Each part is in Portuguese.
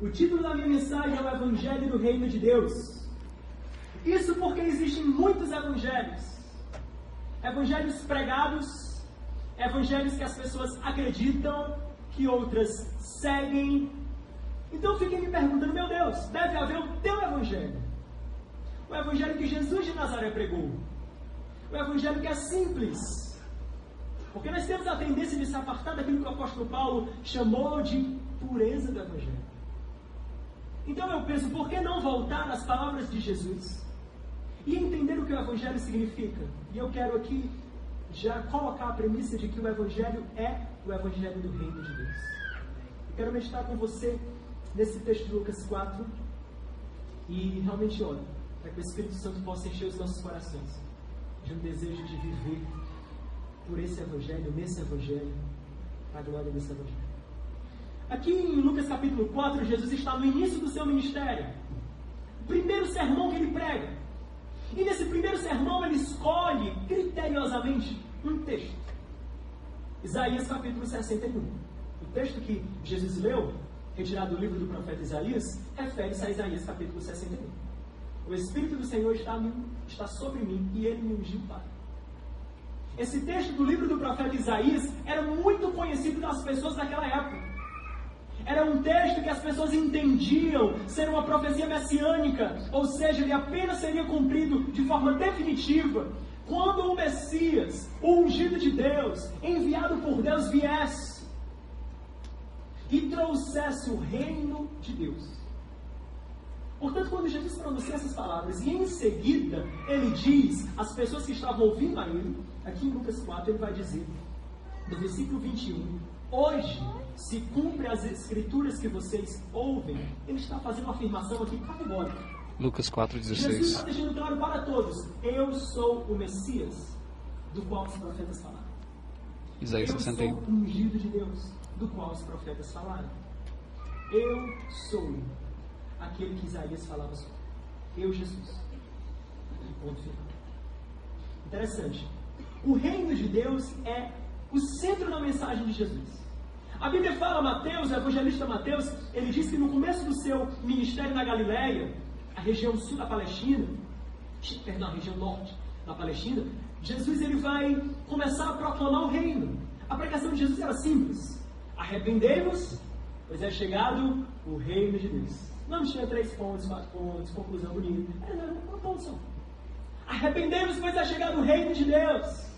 O título da minha mensagem é o Evangelho do Reino de Deus. Isso porque existem muitos evangelhos. Evangelhos pregados, evangelhos que as pessoas acreditam, que outras seguem. Então eu fiquei me perguntando, meu Deus, deve haver o teu evangelho. O evangelho que Jesus de Nazaré pregou. O evangelho que é simples. Porque nós temos a tendência de se apartar daquilo que o apóstolo Paulo chamou de pureza do evangelho. Então eu penso, por que não voltar às palavras de Jesus e entender o que o evangelho significa? E eu quero aqui já colocar a premissa de que o evangelho é o evangelho do reino de Deus. Eu quero meditar com você nesse texto de Lucas 4 e realmente oro para que o Espírito Santo possa encher os nossos corações de um desejo de viver por esse evangelho, nesse evangelho, para a glória desse evangelho. Aqui em Lucas capítulo 4, Jesus está no início do seu ministério. O primeiro sermão que ele prega. E nesse primeiro sermão ele escolhe criteriosamente um texto. Isaías capítulo 61. O texto que Jesus leu, retirado do livro do profeta Isaías, refere-se a Isaías capítulo 61. O Espírito do Senhor está sobre mim e ele me ungiu para. Esse texto do livro do profeta Isaías era muito conhecido das pessoas daquela época. Era um texto que as pessoas entendiam ser uma profecia messiânica, ou seja, ele apenas seria cumprido de forma definitiva quando o Messias, o ungido de Deus, enviado por Deus, viesse e trouxesse o reino de Deus. Portanto, quando Jesus pronuncia essas palavras e em seguida ele diz às pessoas que estavam ouvindo a ele, aqui em Lucas 4 ele vai dizer, no versículo 21, hoje se cumpre as escrituras que vocês ouvem. Ele está fazendo uma afirmação aqui categórica. Lucas 4,16. Jesus está deixando claro para todos, eu sou o Messias do qual os profetas falaram. Isaías 61. Eu sou o ungido de Deus do qual os profetas falaram. Eu sou aquele que Isaías falava sobre. Eu, Jesus. Ponto final. Interessante. O reino de Deus é o centro da mensagem de Jesus. A Bíblia fala, Mateus, o evangelista Mateus, ele diz que no começo do seu ministério na Galileia, a região sul da Palestina, a região norte da Palestina, Jesus ele vai começar a proclamar o reino. A pregação de Jesus era simples. Arrependei-vos, pois é chegado o reino de Deus. Não tinha 3 pontos, 4 pontos, conclusão bonita. Era uma ponto só. Arrependei-vos, pois é chegado o reino de Deus.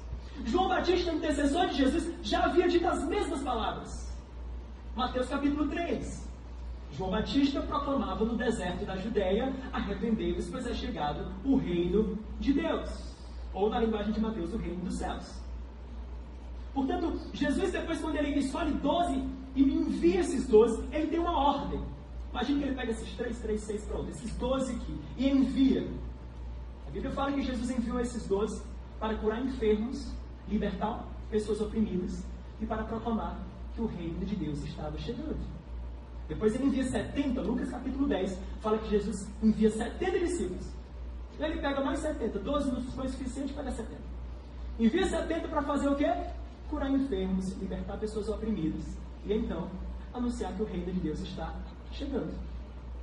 João Batista, intercessor de Jesus, já havia dito as mesmas palavras. Mateus capítulo 3. João Batista proclamava no deserto da Judéia, arrependei-vos, pois é chegado o reino de Deus. Ou na linguagem de Mateus, o reino dos céus. Portanto, Jesus depois, quando ele escolhe 12 e me envia esses 12, ele tem uma ordem. Imagina que ele pega esses 3, 6, pronto, esses 12 aqui, e envia. A Bíblia fala que Jesus enviou esses 12 para curar enfermos, libertar pessoas oprimidas e para proclamar que o reino de Deus estava chegando. Depois ele envia 70, Lucas capítulo 10, fala que Jesus envia 70 discípulos. Ele pega mais 70, 12 não foi suficiente, pega 70. Envia 70 para fazer o quê? Curar enfermos, libertar pessoas oprimidas. E então, anunciar que o reino de Deus está chegando.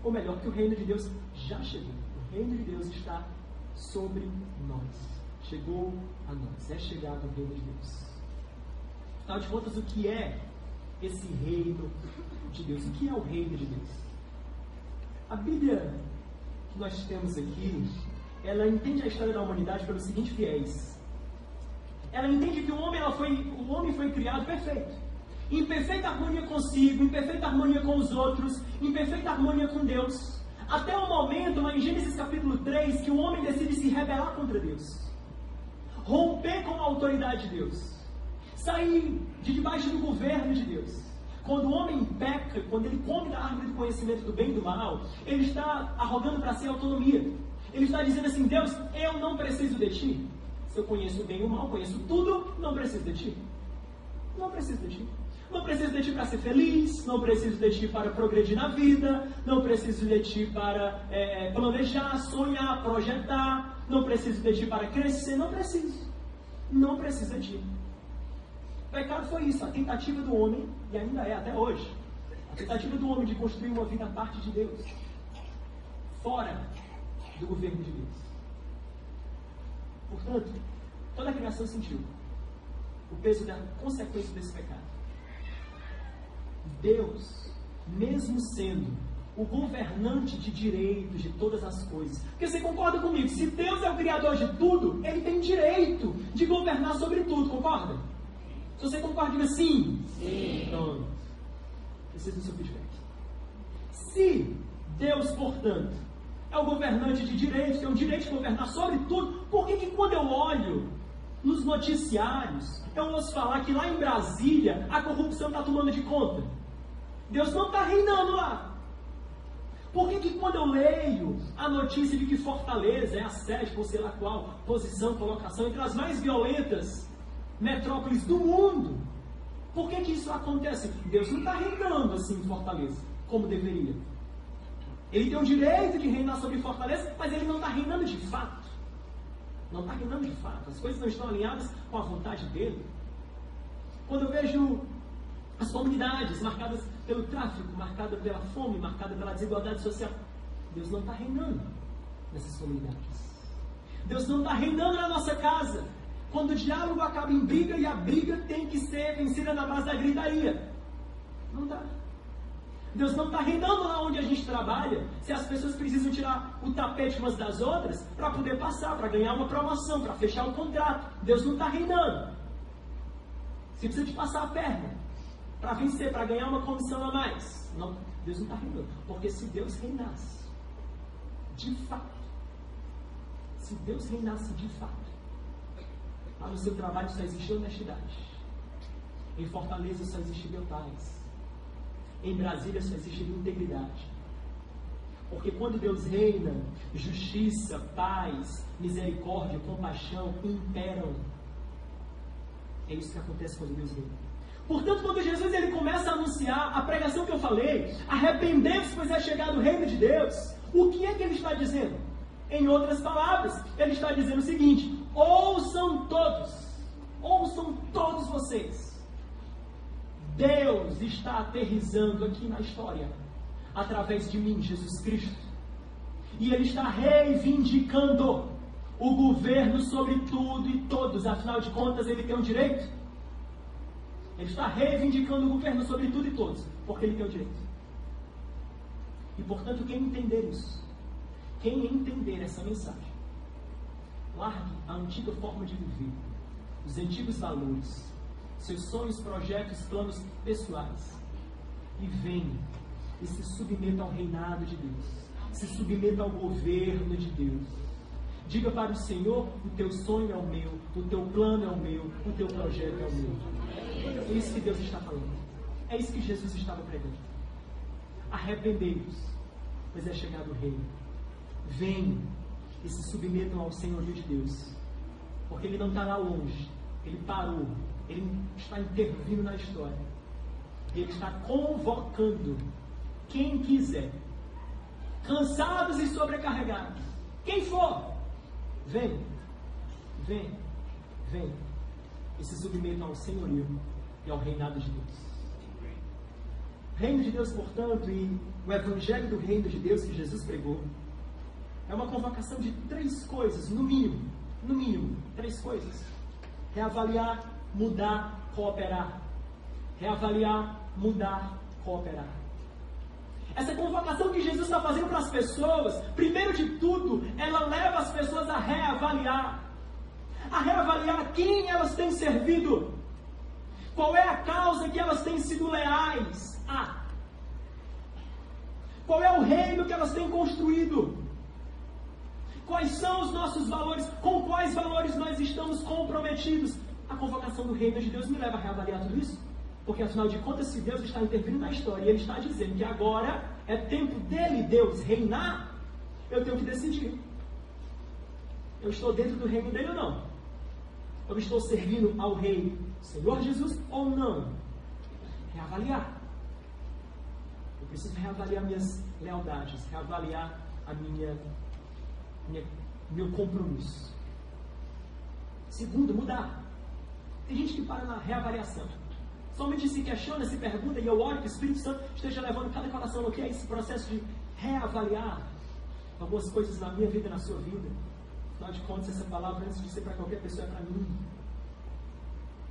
Ou melhor, que o reino de Deus já chegou. O reino de Deus está sobre nós. Chegou a nós. É chegado o reino de Deus. Afinal de contas, o que é esse reino de Deus? O que é o reino de Deus? A Bíblia que nós temos aqui, ela entende a história da humanidade pelo seguinte viés. Ela entende que o homem foi criado perfeito. Em perfeita harmonia consigo, em perfeita harmonia com os outros, em perfeita harmonia com Deus. Até o momento, lá em Gênesis capítulo 3, que o homem decide se rebelar contra Deus. Romper com a autoridade de Deus. Sair de debaixo do governo de Deus. Quando o homem peca, quando ele come da árvore do conhecimento do bem e do mal, ele está arrogando para si autonomia. Ele está dizendo assim, Deus, eu não preciso de ti. Se eu conheço o bem e o mal, conheço tudo, não preciso de ti. Não preciso de ti. Não preciso de ti para ser feliz, não preciso de ti para progredir na vida, não preciso de ti para planejar, sonhar, projetar, não preciso de ti para crescer, não preciso. Não preciso de ti. O pecado foi isso, a tentativa do homem, e ainda é até hoje, A tentativa do homem de construir uma vida à parte de Deus, fora do governo de Deus. Portanto, toda a criação sentiu o peso da consequência desse pecado. Deus, mesmo sendo o governante de direitos de todas as coisas, porque você concorda comigo, se Deus é o criador de tudo, Ele tem direito de governar sobre tudo, concorda? Se você concorda, diga sim. Sim. Pronto. Preciso do seu feedback. Se Deus, portanto, é o governante de direitos, tem o direito de governar sobre tudo, por que quando eu olho nos noticiários, eu ouço falar que lá em Brasília a corrupção está tomando de conta? Deus não está reinando lá. Por que quando eu leio a notícia de que Fortaleza é a sede, por sei lá qual, posição, colocação, entre as mais violentas metrópoles do mundo, por que isso acontece? Deus não está reinando assim em Fortaleza, como deveria. Ele tem o direito de reinar sobre Fortaleza, mas Ele não está reinando de fato. Não está reinando de fato. As coisas não estão alinhadas com a vontade dEle. Quando eu vejo as comunidades marcadas pelo tráfico, marcadas pela fome, marcadas pela desigualdade social, Deus não está reinando nessas comunidades. Deus não está reinando na nossa casa. Quando o diálogo acaba em briga e a briga tem que ser vencida na base da gritaria. Não dá. Deus não está reinando lá onde a gente trabalha, se as pessoas precisam tirar o tapete umas das outras para poder passar, para ganhar uma promoção, para fechar um contrato. Deus não está reinando. Você precisa de passar a perna para vencer, para ganhar uma comissão a mais. Não, Deus não está reinando. Porque se Deus reinasse, de fato, se Deus reinasse de fato, lá no seu trabalho só existe honestidade. Em Fortaleza só existiria paz. Em Brasília só existiria integridade. Porque quando Deus reina, justiça, paz, misericórdia, compaixão imperam. É isso que acontece quando Deus reina. Portanto, quando Jesus ele começa a anunciar a pregação que eu falei, arrependei-vos, pois é chegado o reino de Deus, o que é que ele está dizendo? Em outras palavras, ele está dizendo o seguinte: ouçam todos vocês. Deus está aterrissando aqui na história, através de mim, Jesus Cristo. E Ele está reivindicando o governo sobre tudo e todos. Afinal de contas, Ele tem o direito. Ele está reivindicando o governo sobre tudo e todos, porque Ele tem o direito. E, portanto, quem entender isso, quem entender essa mensagem, largue a antiga forma de viver, os antigos valores, seus sonhos, projetos, planos pessoais, e venha e se submeta ao reinado de Deus, se submeta ao governo de Deus. Diga para o Senhor: o teu sonho é o meu, o teu plano é o meu, o teu projeto é o meu. É isso que Deus está falando. É isso que Jesus estava pregando. Arrependei-vos, pois é chegado o reino. Venham e se submetam ao senhorio de Deus, porque Ele não está lá longe. Ele parou. Ele está intervindo na história. Ele está convocando quem quiser, cansados e sobrecarregados, quem for, vem, e se submetam ao senhorio e ao reinado de Deus. Reino de Deus, portanto, e o evangelho do reino de Deus que Jesus pregou, é uma convocação de 3 coisas, no mínimo, 3 coisas: reavaliar, mudar, cooperar. Reavaliar, mudar, cooperar. Essa convocação que Jesus está fazendo para as pessoas, primeiro de tudo, ela leva as pessoas a reavaliar quem elas têm servido, qual é a causa que elas têm sido leais a, qual é o reino que elas têm construído, quais são os nossos valores, com quais valores nós estamos comprometidos. A convocação do reino de Deus me leva a reavaliar tudo isso, porque afinal de contas, se Deus está intervindo na história e Ele está dizendo que agora é tempo dele, Deus, reinar, eu tenho que decidir: eu estou dentro do reino dele ou não? Eu estou servindo ao Rei Senhor Jesus ou não? Reavaliar. Eu preciso reavaliar minhas lealdades, reavaliar a meu compromisso. Segundo, mudar. Tem gente que para na reavaliação. Somente se questiona, se pergunta, e eu oro que o Espírito Santo esteja levando cada coração aqui a esse processo de reavaliar algumas coisas na minha vida e na sua vida. Afinal de contas, essa palavra, antes de ser para qualquer pessoa, é para mim.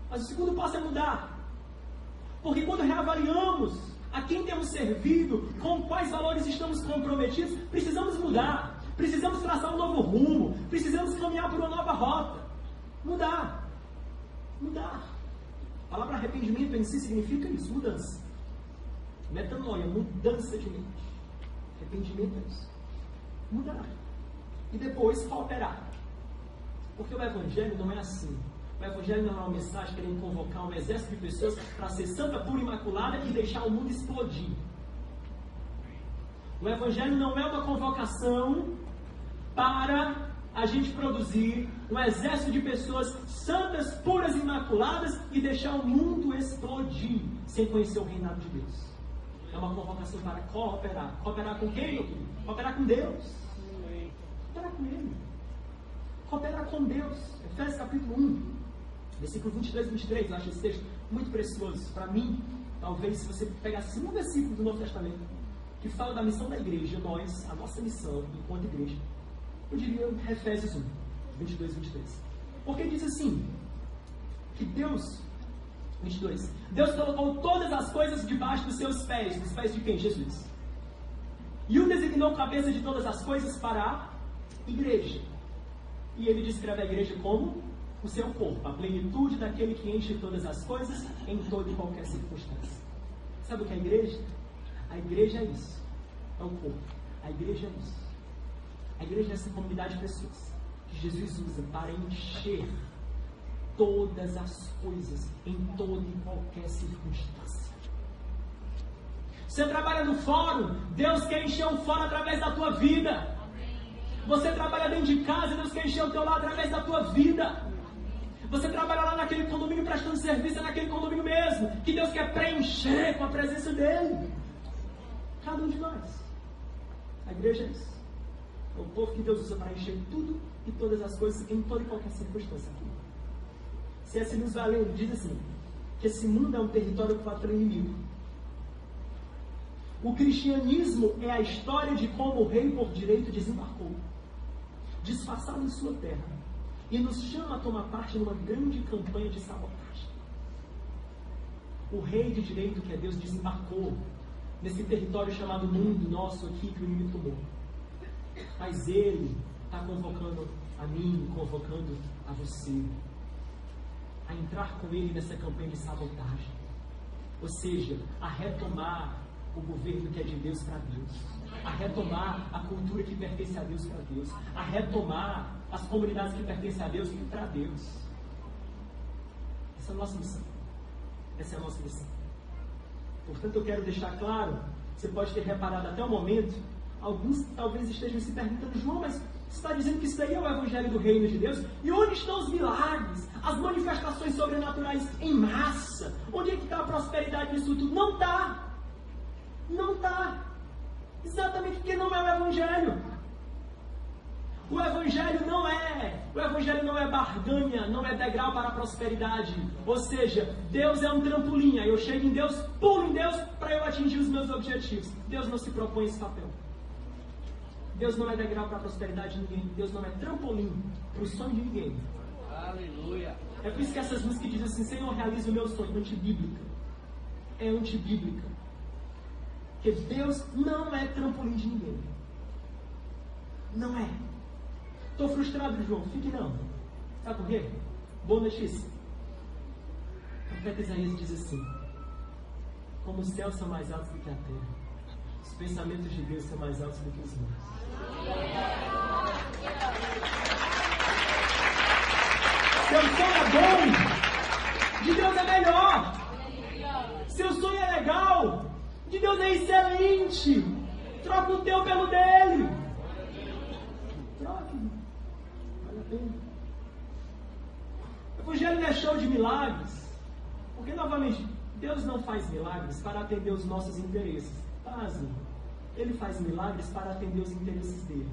Mas o segundo passo é mudar. Porque quando reavaliamos a quem temos servido, com quais valores estamos comprometidos, precisamos mudar. Precisamos traçar um novo rumo. Precisamos caminhar por uma nova rota. Mudar. Mudar. A palavra arrependimento em si significa isso, mudança. Metanoia, mudança de mente. Arrependimento é isso. Mudar. E depois cooperar. Porque o Evangelho não é assim. O Evangelho não é uma mensagem querendo convocar um exército de pessoas para ser santa, pura, imaculada e deixar o mundo explodir. O Evangelho não é uma convocação para a gente produzir um exército de pessoas santas, puras, imaculadas e deixar o mundo explodir sem conhecer o reinado de Deus. É uma convocação para cooperar. Cooperar com quem, meu querido? Cooperar com Deus. Cooperar com Ele. Cooperar com Deus. Efésios capítulo 1, versículo 22 e 23. Eu acho esse texto muito precioso. Para mim, talvez, se você pegasse um versículo do Novo Testamento que fala da missão da igreja, a nossa missão enquanto igreja, eu diria Efésios 1, 22 e 23. Porque diz assim, que Deus, 22, Deus colocou todas as coisas debaixo dos seus pés. Dos pés de quem? Jesus. E o designou cabeça de todas as coisas para a igreja. E ele descreve a igreja como o seu corpo, a plenitude daquele que enche todas as coisas em toda e qualquer circunstância. Sabe o que é a igreja? A igreja é isso. É o corpo. A igreja é isso. A igreja é essa comunidade de pessoas que Jesus usa para encher todas as coisas em toda e qualquer circunstância. Você trabalha no fórum, Deus quer encher o fórum através da tua vida. Você trabalha dentro de casa, Deus quer encher o teu lar através da tua vida. Você trabalha lá naquele condomínio prestando serviço, é naquele condomínio mesmo, que Deus quer preencher com a presença dEle. Cada um de nós. A igreja é isso. É o povo que Deus usa para encher tudo e todas as coisas em toda e qualquer circunstância. C.S. Lewis vai lendo, diz assim, que esse mundo é um território ocupado pelo inimigo. O cristianismo é a história de como o rei por direito desembarcou, disfarçado em sua terra, e nos chama a tomar parte numa grande campanha de sabotagem. O rei de direito, que é Deus, desembarcou nesse território chamado mundo nosso aqui que o inimigo tomou. Mas ele está convocando a mim, convocando a você a entrar com ele nessa campanha de sabotagem. Ou seja, a retomar o governo que é de Deus para Deus, a retomar a cultura que pertence a Deus para Deus, a retomar as comunidades que pertencem a Deus para Deus. Essa é a nossa missão. Essa é a nossa missão. Portanto, eu quero deixar claro, você pode ter reparado até o momento, alguns talvez estejam se perguntando, João, mas você está dizendo que isso aí é o Evangelho do Reino de Deus? E onde estão os milagres, as manifestações sobrenaturais em massa? Onde é que está a prosperidade disso tudo? Não está. Não está. Exatamente porque não é o Evangelho. O Evangelho não é barganha, não é degrau para a prosperidade. Ou seja, Deus é um trampolim. Aí eu chego em Deus, pulo em Deus para eu atingir os meus objetivos. Deus não se propõe esse papel. Deus não é degrau para a prosperidade de ninguém. Deus não é trampolim para o sonho de ninguém. Aleluia. É por isso que essas músicas dizem assim, Senhor, realiza o meu sonho. Antibíblica. É antibíblica. Porque Deus não é trampolim de ninguém. Não é. Estou frustrado, João. Fique não. Sabe por quê? Boa notícia. O profeta Isaías diz assim: como os céus são mais altos do que a terra, os pensamentos de Deus são mais altos do que os meus. Seu sonho é bom, de Deus é melhor. Seu sonho é legal, de Deus é excelente. Troca o teu pelo dele. Troque. Vale a pena. O Evangelho não é show de milagres. Porque, novamente, Deus não faz milagres para atender os nossos interesses. Pasme. Ele faz milagres para atender os interesses dele.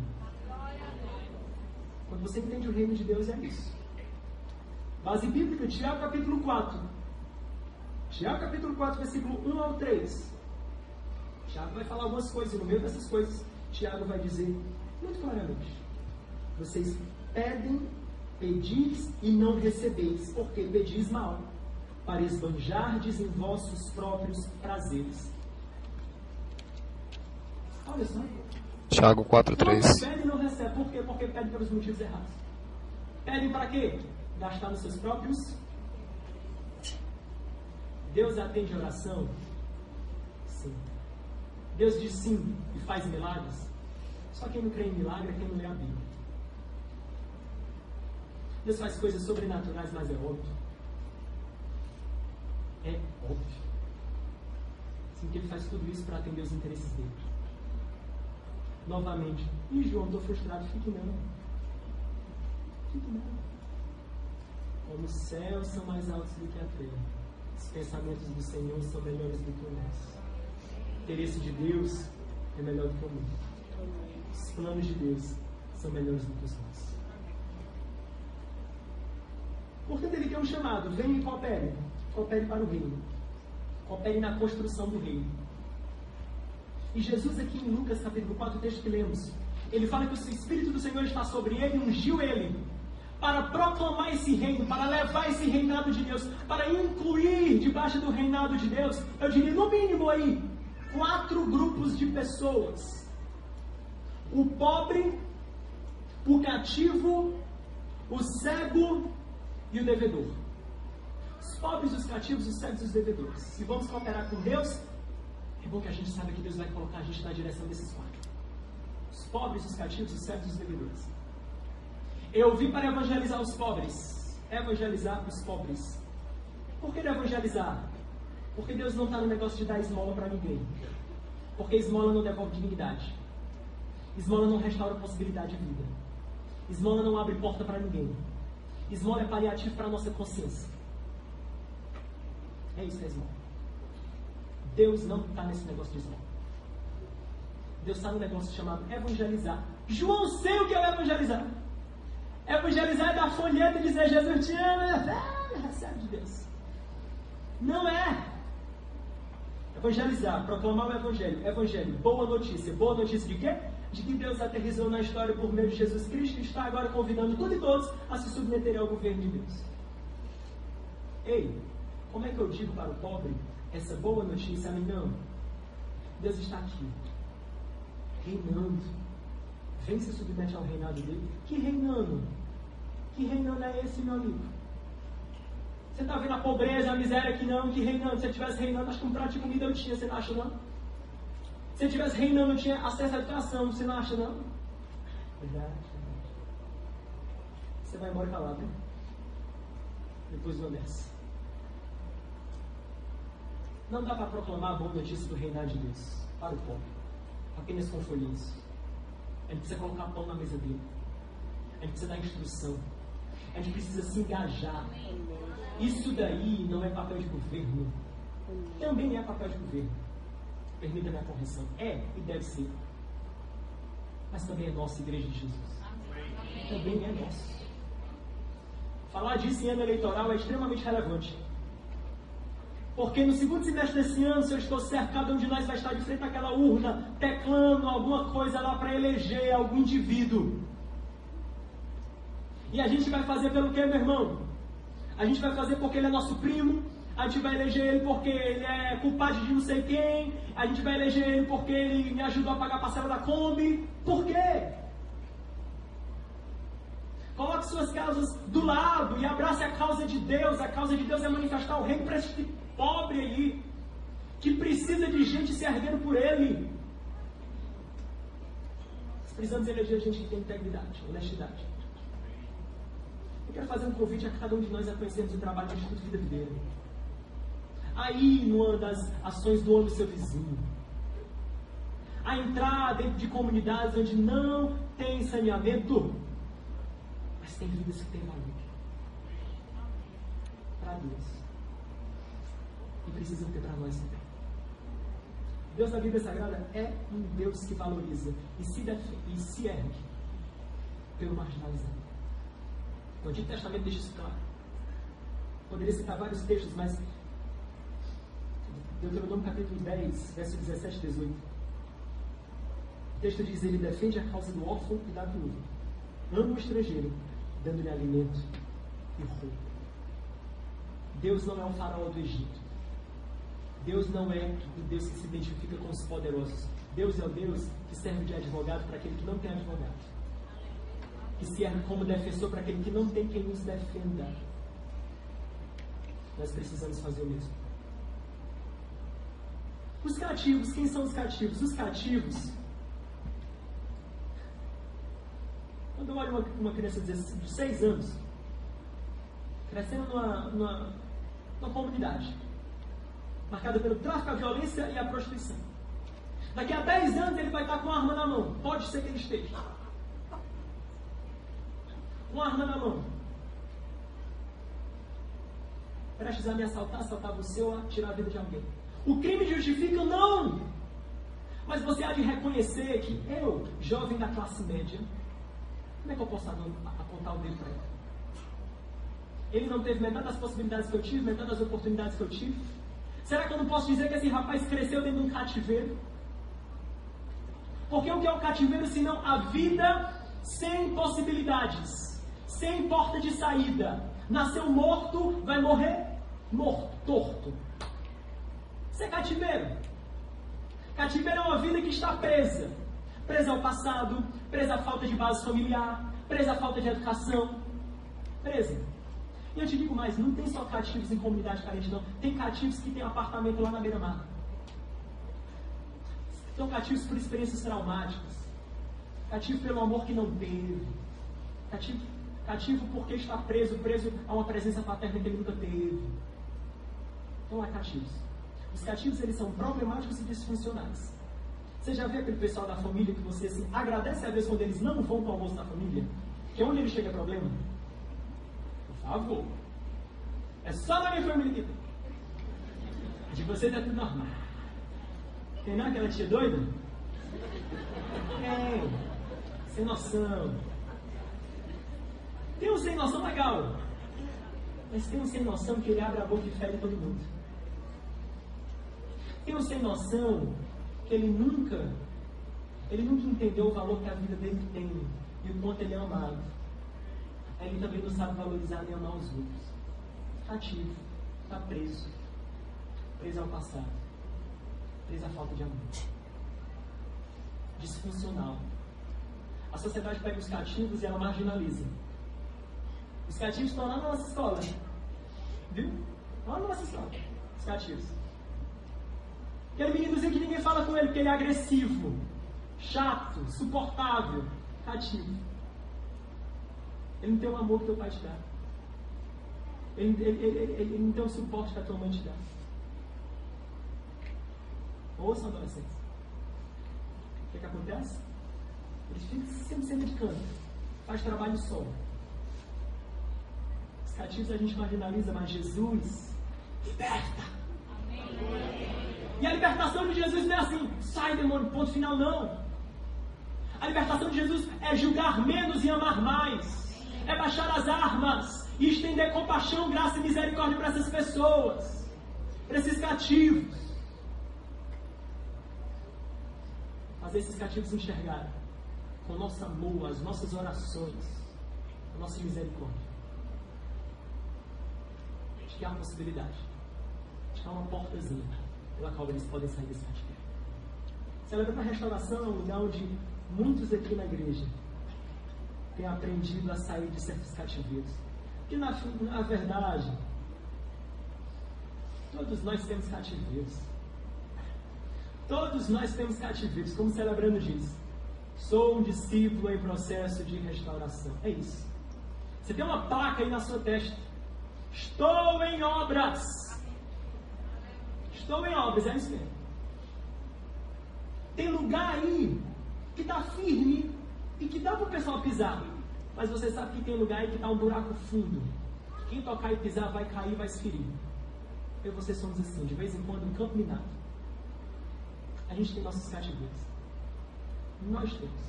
Quando você entende o reino de Deus, é isso. Base bíblica, Tiago capítulo 4. Tiago capítulo 4, versículo 1 ao 3. Tiago vai falar algumas coisas, e no meio dessas coisas, Tiago vai dizer muito claramente: vocês pedis e não recebeis, porque pedis mal, para esbanjardes em vossos próprios prazeres. Olha só. Tiago 4:3. Pedem e não recebem. Por quê? Porque pedem pelos motivos errados. Pedem para quê? Gastar nos seus próprios. Deus atende a oração? Sim. Deus diz sim e faz milagres? Só quem não crê em milagre é quem não lê a Bíblia. Deus faz coisas sobrenaturais, mas é óbvio. É óbvio. Sim, que Ele faz tudo isso para atender os interesses dele. Novamente. Ih, João, estou frustrado. Fique não. Fique não. Como os céus são mais altos do que a terra, os pensamentos do Senhor são melhores do que o nosso. O interesse de Deus é melhor do que o mundo. Os planos de Deus são melhores do que os nossos. Portanto, Ele quer um chamado. Venha e coopere. Coopere para o reino. Coopere na construção do reino. E Jesus aqui em Lucas capítulo 4, o texto que lemos, Ele fala que o Espírito do Senhor está sobre Ele e ungiu Ele para proclamar esse reino, para levar esse reinado de Deus, para incluir debaixo do reinado de Deus, eu diria no mínimo aí, 4 grupos de pessoas: o pobre, o cativo, o cego e o devedor. Os pobres, os cativos, os cegos e os devedores. Se vamos cooperar com Deus, é bom que a gente saiba que Deus vai colocar a gente na direção desses 4. Os pobres, os cativos, os cegos e os devedores. Eu vim para evangelizar os pobres. Evangelizar os pobres. Por que evangelizar? Porque Deus não está no negócio de dar esmola para ninguém. Porque esmola não devolve dignidade. Esmola não restaura a possibilidade de vida. Esmola não abre porta para ninguém. Esmola é paliativo para a nossa consciência. É isso, é esmola. Deus não está nesse negócio de esmola. Deus está no negócio chamado evangelizar. João sei o que é evangelizar. Evangelizar é dar folheta e dizer: Jesus te ama, recebe de Deus. Não é. Evangelizar, proclamar o Evangelho. Evangelho, boa notícia. Boa notícia de quê? De que Deus aterrissou na história por meio de Jesus Cristo e está agora convidando tudo e todos a se submeterem ao governo de Deus. Ei, como é que eu digo para o pobre essa boa notícia? A mim não. Deus está aqui, reinando. Vem se submete ao reinado dele. Que reinando? Que reinando é esse, meu amigo? Você está vendo a pobreza, a miséria aqui não? Que reinando? Se eu estivesse reinando, acho que um prato de comida eu tinha, você não acha não? Se eu estivesse reinando, eu tinha acesso à educação, você não acha não? Verdade. Você vai embora calado, né? Depois do dessa. Não dá para proclamar a boa notícia do reinado de Deus para o pobre, apenas com folhinhos. A gente precisa colocar pão na mesa dele. A gente precisa dar instrução. A gente precisa se engajar. Isso daí não é papel de governo. Também é papel de governo. Permita minha correção. É e deve ser. Mas também é nossa, Igreja de Jesus. Também é nosso. Falar disso em ano eleitoral é extremamente relevante. Porque no segundo semestre desse ano, se eu estou certo, cada um de nós vai estar de frente àquela urna, teclando alguma coisa lá para eleger algum indivíduo. E a gente vai fazer pelo quê, meu irmão? A gente vai fazer porque ele é nosso primo, a gente vai eleger ele porque ele é culpado de não sei quem, a gente vai eleger ele porque ele me ajudou a pagar a parcela da Kombi. Por quê? Coloque suas causas do lado e abrace a causa de Deus. A causa de Deus é manifestar o reino para esse pobre aí, que precisa de gente se erguendo por ele. Nós precisamos eleger gente que tem integridade, honestidade. Eu quero fazer um convite a cada um de nós a conhecermos o trabalho do Instituto Vida Videira. Aí, numa das ações do ano do seu vizinho. A entrar dentro de comunidades onde não tem saneamento, mas tem vidas que têm valor. Para Deus. E precisam ter para nós também. Deus da Bíblia Sagrada é um Deus que valoriza e se ergue pelo marginalizado. O Antigo Testamento deixa isso claro. Poderia citar vários textos, mas Deuteronômio capítulo 10, verso 17 e 18. O texto diz: ele defende a causa do órfão e da viúva, ama o estrangeiro, dando-lhe alimento e roupa. Deus não é o faraó do Egito. Deus não é o Deus que se identifica com os poderosos. Deus é o Deus que serve de advogado para aquele que não tem advogado, que serve como defensor para aquele que não tem quem nos defenda. Nós precisamos fazer o mesmo. Os cativos, quem são os cativos? Os cativos, quando eu olho uma criança de 6 anos, crescendo numa comunidade, marcada pelo tráfico, a violência e a prostituição. Daqui a 10 anos ele vai estar com uma arma na mão. Pode ser que ele esteja com uma arma na mão, prestes a me assaltar você ou a tirar a vida de alguém. O crime justifica? Não! Mas você há de reconhecer que eu, jovem da classe média, como é que eu posso apontar o dedo para ele? Ele não teve metade das possibilidades que eu tive, metade das oportunidades que eu tive. Será que eu não posso dizer que esse rapaz cresceu dentro de um cativeiro? Porque o que é o cativeiro senão a vida sem possibilidades, sem porta de saída? Nasceu morto, vai morrer morto, torto. Isso é cativeiro. Cativeiro é uma vida que está presa. Presa ao passado, presa à falta de base familiar, presa à falta de educação. Presa. E eu te digo mais, não tem só cativos em comunidade carente, não. Tem cativos que têm apartamento lá na beira-mar. São cativos por experiências traumáticas. Cativo pelo amor que não teve. Cativo porque está preso a uma presença paterna que ele nunca teve. Então há cativos. Os cativos, eles são problemáticos e disfuncionais. Você já vê aquele pessoal da família que você assim, agradece a Deus quando eles não vão para o almoço da família? Que é onde ele chega problema? Por favor. É só na minha família que tem. De você tá tudo normal. Tem não aquela tia doida? Sem noção. Tem um sem noção legal. Mas tem um sem noção que ele abre a boca e fere todo mundo. Tem um sem noção que ele nunca entendeu o valor que a vida dele tem e o quanto ele é amado. Ele também não sabe valorizar nem amar os outros. Cativo, está preso ao passado, preso à falta de amor. Disfuncional. A sociedade pega os cativos e ela marginaliza. Os cativos estão lá na nossa escola, viu? Lá na nossa escola, os cativos. Aquele meninozinho que ninguém fala com ele porque ele é agressivo, chato, suportável, cativo. Ele não tem o amor que teu pai te dá. Ele não tem o suporte que a tua mãe te dá. Ouça, adolescentes. O que acontece? Eles ficam sempre de canto. Faz trabalho só. Os cativos a gente marginaliza, mas Jesus liberta. Amém. E a libertação de Jesus não é assim, sai demônio, ponto final, não. A libertação de Jesus é julgar menos e amar mais. É baixar as armas e estender compaixão, graça e misericórdia para essas pessoas, para esses cativos. Fazer esses cativos enxergarem com o nosso amor, as nossas orações, a nossa misericórdia, de que há uma possibilidade, de que há uma portazinha pela qual eles podem sair desse cativeiro. Celebrando a restauração é um lugar onde muitos aqui na igreja têm aprendido a sair de certos cativeiros. Que na verdade, todos nós temos cativeiros. Todos nós temos cativeiros, como Celebrando diz. Sou um discípulo em processo de restauração. É isso. Você tem uma placa aí na sua testa. Estou em obras. Estou em obras, é isso mesmo. Tem lugar aí que está firme e que dá para o pessoal pisar. Mas você sabe que tem lugar aí que está um buraco fundo. Quem tocar e pisar vai cair, vai se ferir. Eu e você somos assim, de vez em quando, um campo minado. A gente tem nossos cativeiros. Nós temos.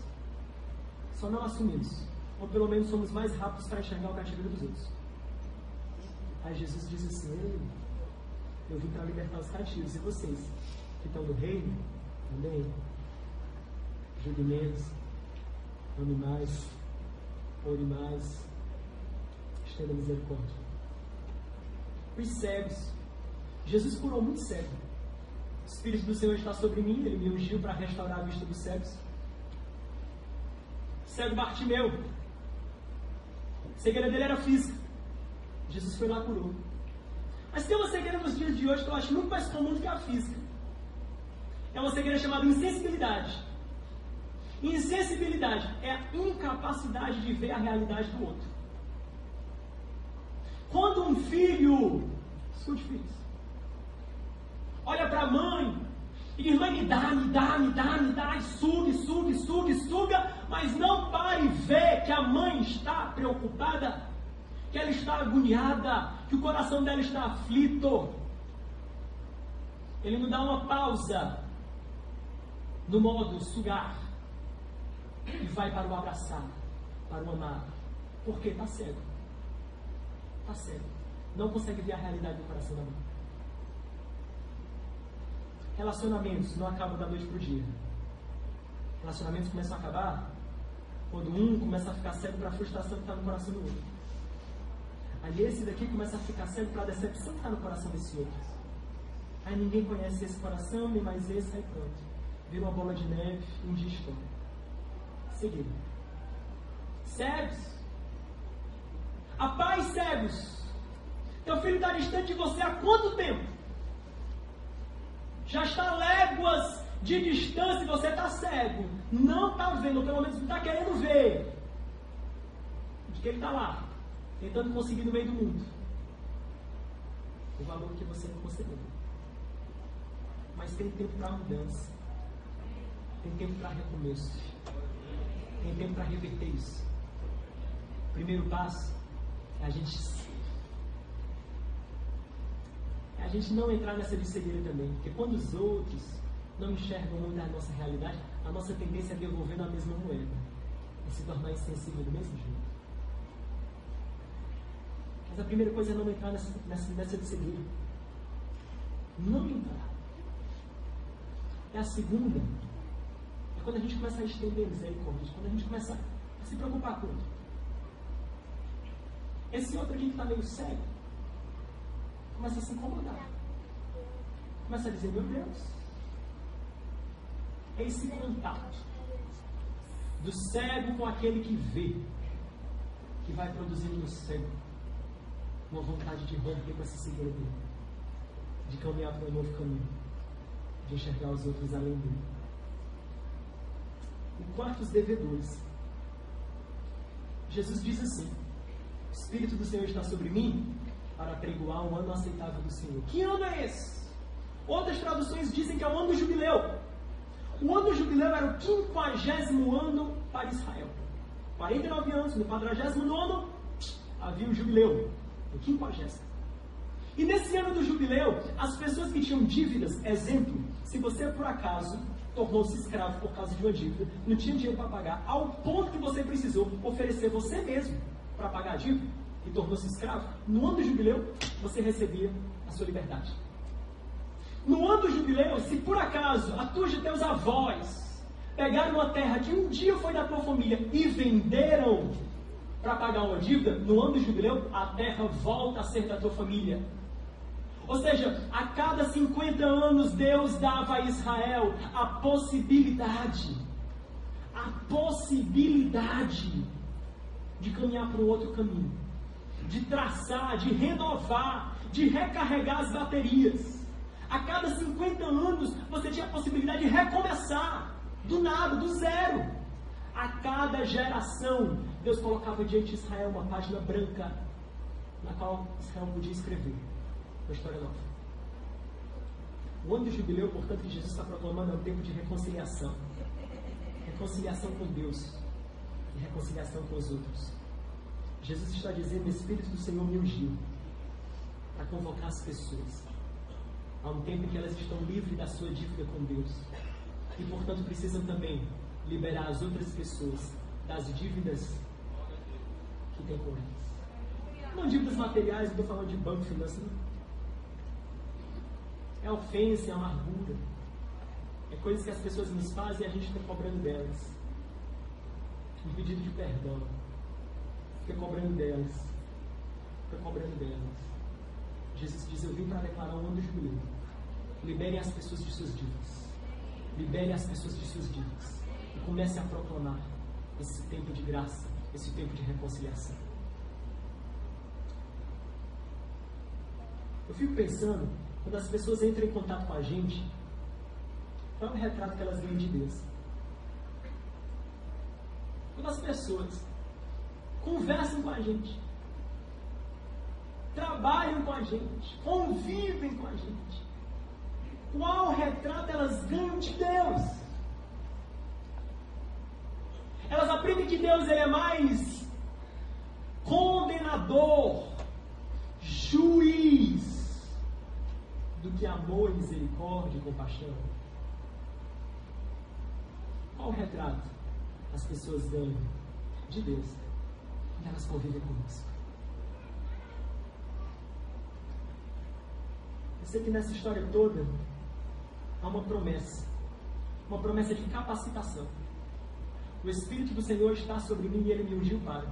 Só não assumimos. Ou pelo menos somos mais rápidos para enxergar o cativeiro dos outros. Aí Jesus diz assim, Eu vim para libertar os cativos. E vocês, que estão no reino, também, julgue menos, ame mais, ore mais, estenda misericórdia. Os cegos. Jesus curou muito cego. O Espírito do Senhor está sobre mim, Ele me ungiu para restaurar a vista dos cegos. Cego Bartimeu. A cegueira dele era física. Jesus foi lá e curou. Mas tem uma cegueira nos dias de hoje que eu acho muito mais comum do que a física. É uma cegueira chamada insensibilidade. Insensibilidade é a incapacidade de ver a realidade do outro. Quando um filho, escute filhos, olha para a mãe e diz: mãe, me dá, e suga, mas não para e vê que a mãe está preocupada, que ela está agoniada, que o coração dela está aflito. Ele não dá uma pausa no modo sugar e vai para o abraçar, para o amar. Por quê? Está cego. Está cego. Não consegue ver a realidade do coração da mãe. Relacionamentos não acabam da noite para o dia. Relacionamentos começam a acabar quando um começa a ficar cego para a frustração que está no coração do outro. Aí esse daqui começa a ficar cego para a decepção que está no coração desse outro. Aí ninguém conhece esse coração, nem mais esse, aí pronto. Vira uma bola de neve, um dia estoura. Seguido. Cegos. A paz, cegos. Teu filho está distante de você há quanto tempo? Já está a léguas de distância e você está cego. Não está vendo, ou pelo menos não está querendo ver. De que ele está lá, tentando conseguir no meio do mundo o valor que você não conseguiu. Mas tem tempo para mudança. Tem tempo para recomeço. Tem tempo para reverter isso. O primeiro passo é a gente não entrar nessa de cegueira também. Porque quando os outros não enxergam muito a nossa realidade, a nossa tendência é devolver na mesma moeda. E se tornar insensível do mesmo jeito. Mas a primeira coisa é não entrar nessa de cegueira. Não entrar. E a segunda é quando a gente começa a estender misericórdia, quando a gente começa a se preocupar com o outro. Esse outro aqui que está meio cego começa a se incomodar. Começa a dizer: meu Deus, é esse contato do cego com aquele que vê que vai produzindo no cego uma vontade de romper com essa cegueira dele, de caminhar para um novo caminho, de enxergar os outros além dele. E quarto, os devedores. Jesus diz assim: o Espírito do Senhor está sobre mim para apregoar o ano aceitável do Senhor. Que ano é esse? Outras traduções dizem que é o ano do jubileu. O ano do jubileu era o 50º ano para Israel. 49 anos, no 49º havia o jubileu. O 50º. E nesse ano do jubileu, as pessoas que tinham dívidas, exemplo, se você por acaso tornou-se escravo por causa de uma dívida, não tinha dinheiro para pagar, ao ponto que você precisou oferecer você mesmo para pagar a dívida, e tornou-se escravo, no ano do jubileu, você recebia a sua liberdade. No ano do jubileu, se por acaso a tua e teus avós pegaram uma terra que um dia foi da tua família e venderam para pagar uma dívida, no ano do jubileu, a terra volta a ser da tua família. Ou seja, a cada 50 anos Deus dava a Israel a possibilidade de caminhar para um outro caminho, de traçar, de renovar, de recarregar as baterias. A cada 50 anos você tinha a possibilidade de recomeçar, do nada, do zero. A cada geração Deus colocava diante de Israel uma página branca na qual Israel podia escrever uma história nova. O ano do jubileu, portanto, que Jesus está proclamando, é um tempo de reconciliação. Reconciliação com Deus e reconciliação com os outros. Jesus está dizendo: o Espírito do Senhor me ungiu para convocar as pessoas a um tempo em que elas estão livres da sua dívida com Deus e, portanto, precisam também liberar as outras pessoas das dívidas que têm com elas. Não dívidas materiais, não estou falando de banco financeiro. É ofensa, é amargura. É coisas que as pessoas nos fazem e a gente fica cobrando delas. Um pedido de perdão. Fica cobrando delas. Fica cobrando delas. Jesus diz, eu vim para declarar um ano do jubileu. Liberem as pessoas de suas dívidas. Liberem as pessoas de suas dívidas. E comece a proclamar esse tempo de graça, esse tempo de reconciliação. Eu fico pensando, quando as pessoas entram em contato com a gente, qual é o retrato que elas ganham de Deus? Quando as pessoas conversam com a gente, trabalham com a gente, convivem com a gente, qual retrato elas ganham de Deus? Elas aprendem que Deus ele é mais condenador, juiz, do que amor, misericórdia e compaixão. Qual o retrato as pessoas ganham de Deus quando elas convivem conosco? Eu sei que nessa história toda há uma promessa de capacitação. O Espírito do Senhor está sobre mim e Ele me ungiu para.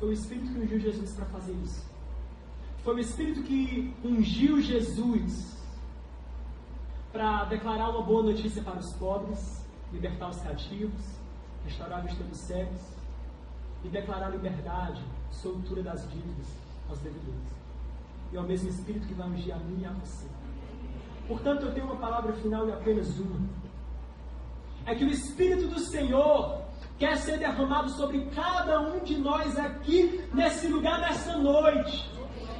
Foi o Espírito que ungiu Jesus para fazer isso. Foi o Espírito que ungiu Jesus para declarar uma boa notícia para os pobres, libertar os cativos, restaurar a vista dos cegos e declarar liberdade, soltura das dívidas aos devedores. E é o mesmo Espírito que vai ungir a mim e a você. Portanto, eu tenho uma palavra final e apenas uma. É que o Espírito do Senhor quer ser derramado sobre cada um de nós aqui, nesse lugar, nessa noite,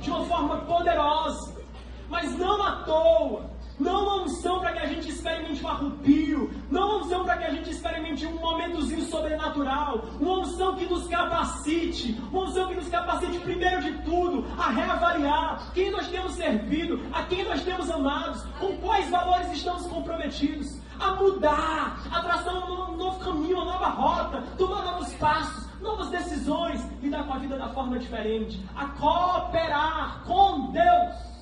de uma forma poderosa, mas não à toa. Não uma unção para que a gente experimente um arrepio, não uma unção para que a gente experimente um momentozinho sobrenatural, uma unção que nos capacite, primeiro de tudo a reavaliar quem nós temos servido, a quem nós temos amados, com quais valores estamos comprometidos, a mudar, a traçar um novo caminho, uma nova rota, tomar novos passos, novas decisões, lidar com a vida da forma diferente, a cooperar com Deus.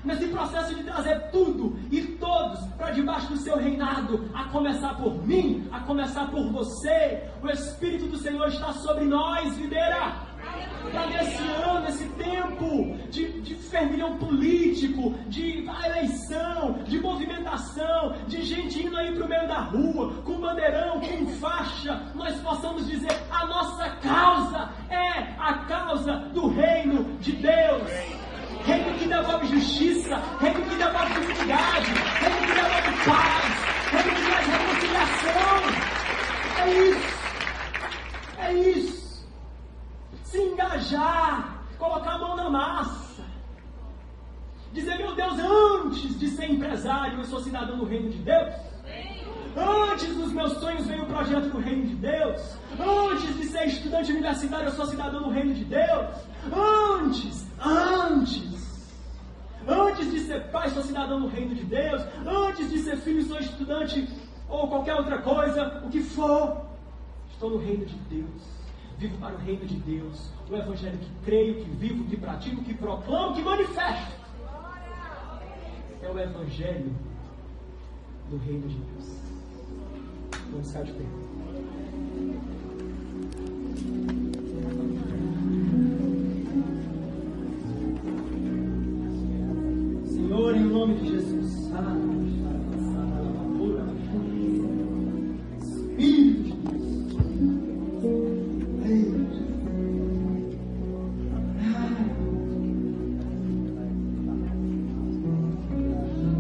Nesse processo de trazer tudo e todos para debaixo do seu reinado, a começar por mim, a começar por você, o Espírito do Senhor está sobre nós, Videira. Para nesse ano, esse tempo de fervilhão político, de eleição, de movimentação, de gente indo aí para o meio da rua, com bandeirão, com faixa, nós possamos dizer, a nossa causa é a causa do reino de Deus. Reino que devolve justiça, reino que devolve dignidade, reino que devolve paz, reino que traz reconciliação. É isso. Se engajar, colocar a mão na massa. Dizer, meu Deus, antes de ser empresário, eu sou cidadão do reino de Deus. Antes dos meus sonhos veio o projeto do reino de Deus. Antes de ser estudante universitário, eu sou cidadão do reino de Deus. Antes de ser pai, sou cidadão do reino de Deus. Antes de ser filho, sou estudante ou qualquer outra coisa, o que for. Estou no reino de Deus. Vivo para o reino de Deus. O evangelho que creio, que vivo, que pratico, que proclamo, que manifesto. É o evangelho do reino de Deus. Vamos ficar de pé. Senhor, em nome de Jesus, Espírito de Deus,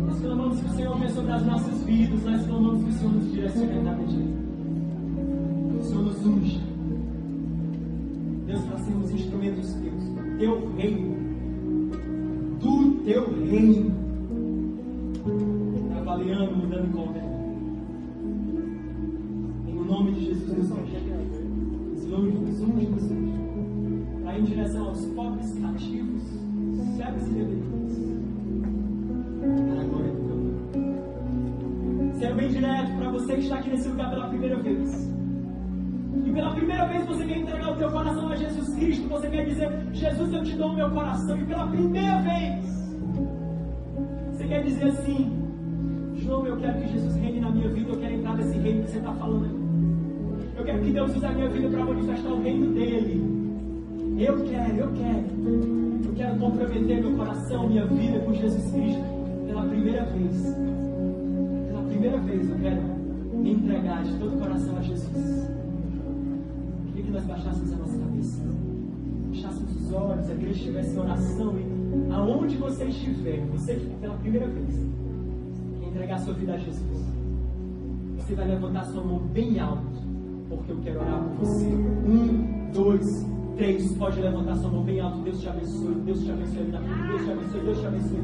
nós clamamos que o Senhor venha sobre as nossas vidas, nós clamamos que o Senhor nos direcione em cada dia, que o Senhor nos unja, Deus, para sermos instrumentos teus, do teu reino, avaliando, mudando e convertendo. Em nome de Jesus, nos unge, para ir em direção aos pobres, cativos, cegos e devedores, para a glória do teu nome. Senhor, bem direto para você que está aqui nesse lugar pela primeira vez. E pela primeira vez você quer entregar o teu coração a Jesus Cristo, você quer dizer, Jesus, eu te dou o meu coração. E pela primeira vez Você quer dizer assim: João, eu quero que Jesus reine na minha vida, eu quero entrar nesse reino que você está falando aí. Eu quero que Deus use a minha vida para manifestar o reino dele. Eu quero comprometer meu coração, minha vida com Jesus Cristo pela primeira vez. Pela primeira vez eu quero me entregar de todo o coração a Jesus. Queria que nós baixássemos a nossa cabeça, fechássemos os olhos, a igreja estivesse em oração e aonde você estiver, você pela primeira vez quer entregar sua vida a Jesus, você vai levantar sua mão bem alto, porque eu quero orar por você. 1, 2, 3, pode levantar sua mão bem alto. Deus te abençoe, Deus te abençoe ali na frente, Deus te abençoe, Deus te abençoe.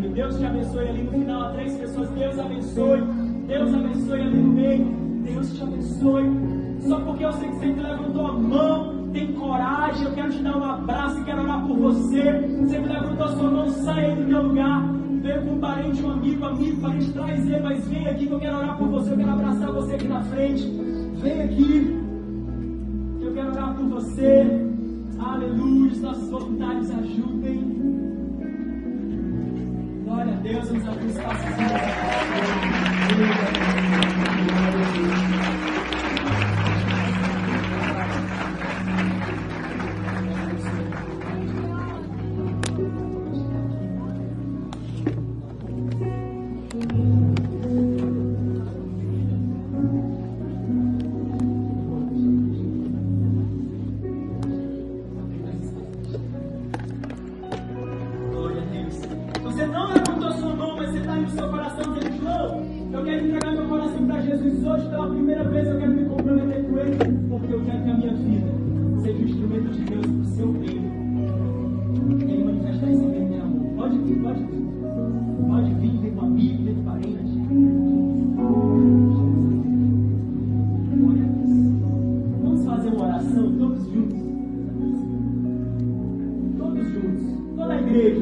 E Deus te abençoe ali no final, a 3 pessoas, Deus abençoe ali no meio, Deus te abençoe. Só porque eu sei que você levantou a mão, tem coragem, eu quero te dar um abraço e quero orar por você. Você me levantou a sua mão, sai aí do teu lugar. Veio com um parente, um amigo, parente, traz ele, mas vem aqui que eu quero orar por você, eu quero abraçar você aqui na frente. Vem aqui, que eu quero orar por você. Aleluia, os nossos voluntários ajudem. Glória a Deus, vamos abrir espaço.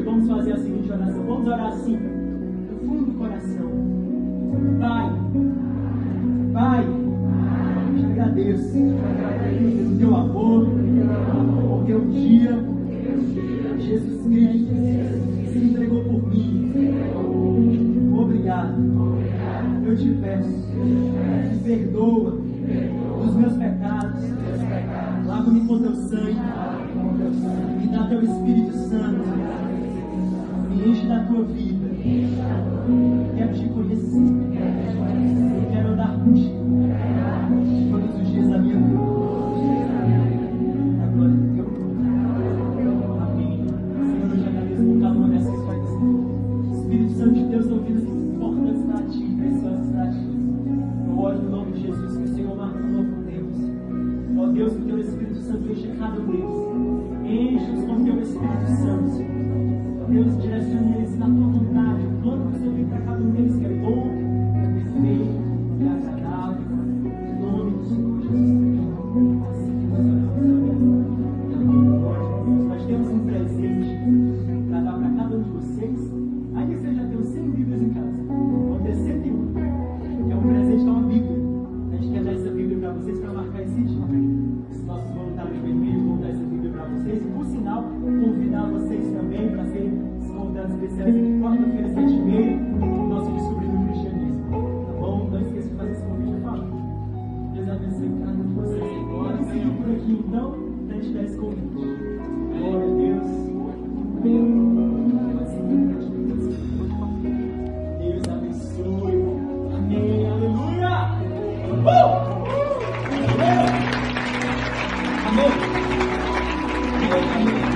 Vamos fazer a seguinte oração. Vamos orar assim, do fundo do coração. Pai, te agradeço pelo teu amor, por teu dia. Jesus Cristo se entregou por mim. Obrigado. Eu te peço, me perdoa dos meus pecados. Lava-me com teu sangue. Me dá teu Espírito Santo. Me enche da tua vida. Quero te conhecer. Eu quero andar contigo todos os dias da minha vida. A glória do teu nome. Amém. Senhor, eu te agradeço por cada uma dessas coisas. Espírito Santo de Deus, são vidas importantes para ti, preciosas para ti. Eu oro no nome de Jesus, que o Senhor marque um novo Deus. Ó Deus, que o teu Espírito Santo enche cada um deles. Enche-os com o teu Espírito Santo. Deus, direcione eles na tua vontade. O plano que o Senhor tem para cada um deles, que é bom, é perfeito, é agradável. Em nome do Senhor Jesus Cristo. Assim que nós oramos. Nós temos um presente para dar para cada um de vocês. Ainda que você já tenha 100 Bíblias em casa, vão ter 101. Que é um presente, é uma Bíblia. A gente quer dar essa Bíblia para vocês para marcar esse dia. Os nossos voluntários vermelhos vão dar essa Bíblia para vocês. E, por sinal, convidar vocês também para serem convidados especiais aqui quarta-feira, 7h30, nosso Descobrindo o Cristianismo. Tá bom? Não esqueça de fazer esse convite, eu falo. Deus abençoe cada um de vocês agora. Siga por aqui, então, para a gente dar esse convite. Glória a Deus. Deus abençoe. Amém. Aleluia. Amém. Amém. Amém.